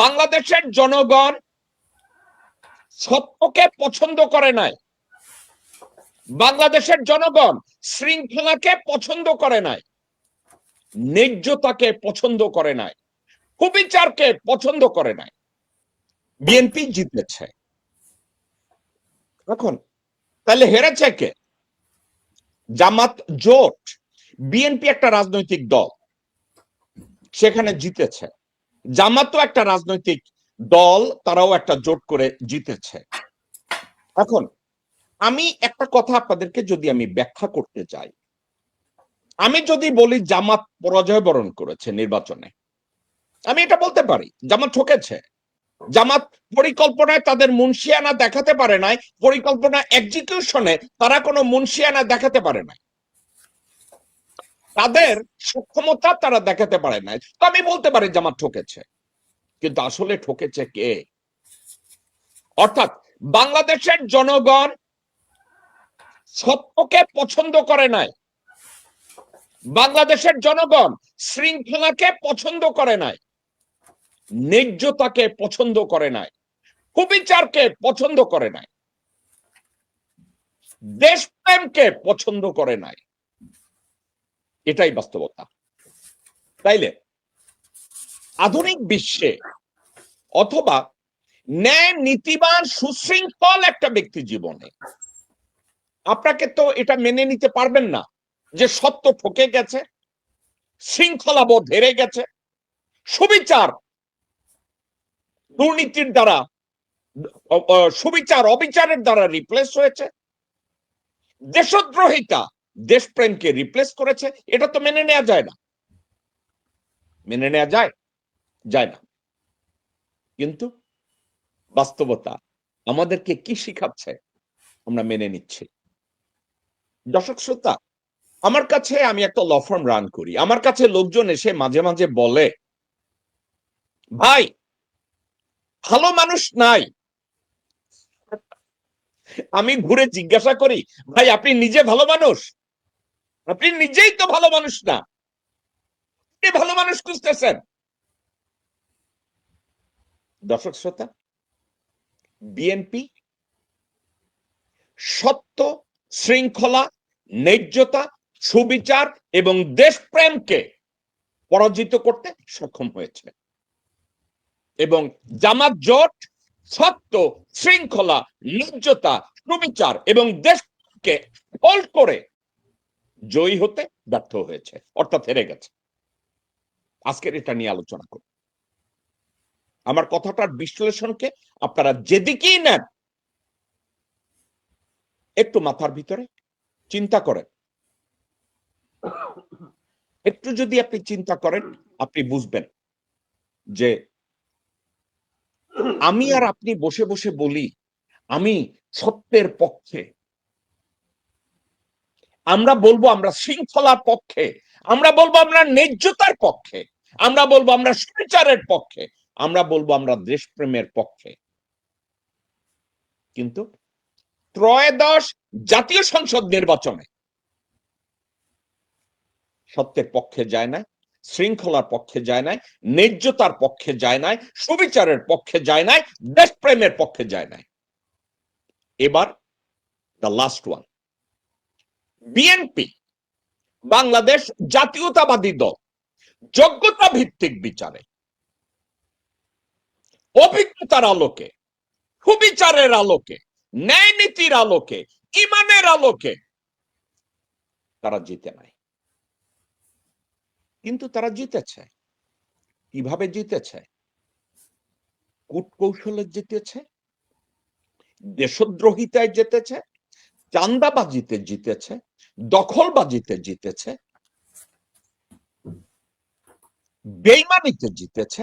বাংলাদেশের জনগণ সত্যকে পছন্দ করে নাই, বাংলাদেশের জনগণ শৃঙ্খলাকে পছন্দ করে নাই, ন্যায্যতাকে পছন্দ করে নাই, সুবিচারকে পছন্দ করে নাই। বিএনপি জিতেছে। এখন তাহলে হেরেছে কে? জামাত জোট। বিএনপি একটা রাজনৈতিক দল, সেখানে জিতেছে। জামাতও একটা রাজনৈতিক দল, তারাও একটা জোট করে জিতেছে। এখন আমি একটা কথা আপনাদেরকে যদি আমি ব্যাখ্যা করতে চাই, আমি যদি বলি জামাত পরাজয় বরণ করেছে নির্বাচনে, আমি এটা বলতে পারি জামাত ঠকেছে। জামাত পরিকল্পনায় তাদের মুনশিয়ানা দেখাতে পারে নাই, পরিকল্পনা এক্সিকিউশনে তারা কোনো মুনশিয়ানা দেখাতে পারে নাই, তাদের সক্ষমতা তারা দেখাতে পারে নাই। তো আমি বলতে পারি জামাত ঠকেছে। কিন্তু আসলে ঠকেছে কে? অর্থাৎ বাংলাদেশের জনগণ সত্যকে পছন্দ করে নাই, বাংলাদেশের জনগণ শৃঙ্খলাকে পছন্দ করে নাই, ন্যায্যতাকে পছন্দ করে নাই, সুবিচারকে পছন্দ করে নাই, দেশপ্রেমকে পছন্দ করে নাই। এটাই বাস্তবতা। তাইলে আধুনিক বিশ্বে অথবা ন্যায় নীতিবান সুশৃঙ্খল একটা ব্যক্তি জীবনে আপনাকে তো এটা মেনে নিতে পারবেন না যে সত্য ঠকে গেছে, শৃঙ্খলাবোধ হেরে গেছে, সুবিচার দুর্নীতির দ্বারা, সুবিচার অবিচারের দ্বারা রিপ্লেস হয়েছে, দেশদ্রোহিতা দেশপ্রেমকে রিপ্লেস করেছে। এটা তো মেনে নেওয়া যায় না। মেনে নেওয়া যায়? যায় না। কিন্তু বাস্তবতা আমাদেরকে কি শিখাচ্ছে? আমরা মেনে নিচ্ছি। দর্শক শ্রোতা, আমার কাছে, আমি একটা ল ফার্ম রান করি, আমার কাছে লোকজন এসে মাঝে মাঝে বলে, ভাই ভালো মানুষ নাই। আমি ঘুরে জিজ্ঞাসা করি, ভাই আপনি নিজে ভালো মানুষ? আপনি নিজেই তো ভালো মানুষ না, আপনি ভালো মানুষ খুঁজতেছেন? দর্শক শ্রোতা, বিএনপি সত্য, শৃঙ্খলা, ন্যায্যতা, সুবিচার এবং দেশপ্রেমকে পরাজিত করতে সক্ষম হয়েছে। এবং জামাত জোট সত্য, শৃঙ্খলা, ন্যায্যতা, সুবিচার এবং দেশকে ফল করে জয়ী হতে ব্যর্থ হয়েছে, অর্থাৎ হেরে গেছে। আজকের এটা নিয়ে আলোচনা করব। আমার কথাটার বিশ্লেষণকে আপনারা যেদিকেই নেন, একটু মাথার ভিতরে চিন্তা করেন। একটু যদি আপনি চিন্তা করেন, আপনি বুঝবেন যে আমি আর আপনি বসে বসে বলি আমি সত্যের পক্ষে, আমরা বলবো আমরা শৃঙ্খলার পক্ষে, আমরা বলবো আমরা ন্যায্যতার পক্ষে, আমরা বলবো আমরা সুবিচারের পক্ষে, আমরা বলবো আমরা দেশপ্রেমের পক্ষে। কিন্তু ত্রয়োদশ জাতীয় সংসদ নির্বাচনে সত্যের পক্ষে যায় না, শৃঙ্খলার পক্ষে যায় নাই, ন্যায্যতার পক্ষে যায় নাই, সুবিচারের পক্ষে যায় নাই, দেশপ্রেমের পক্ষে যায় নাই। এবার the last one, BNP Bangladesh জাতীয়তাবাদী দল যোগ্যতা ভিত্তিক বিচারে, অভিজ্ঞতার আলোকে, সুবিচারের আলোকে, ন্যায় নীতির আলোকে, ইমানের আলোকে তারা জিতে নাই। কিন্তু তারা জিতেছে। কিভাবে জিতেছে? কূটকৌশলে জিতেছে, দেশদ্রোহিতায় জিতেছে, চাঁদাবাজিতে জিতেছে, দখলবাজিতে জিতেছে, বেইমানিতে জিতেছে,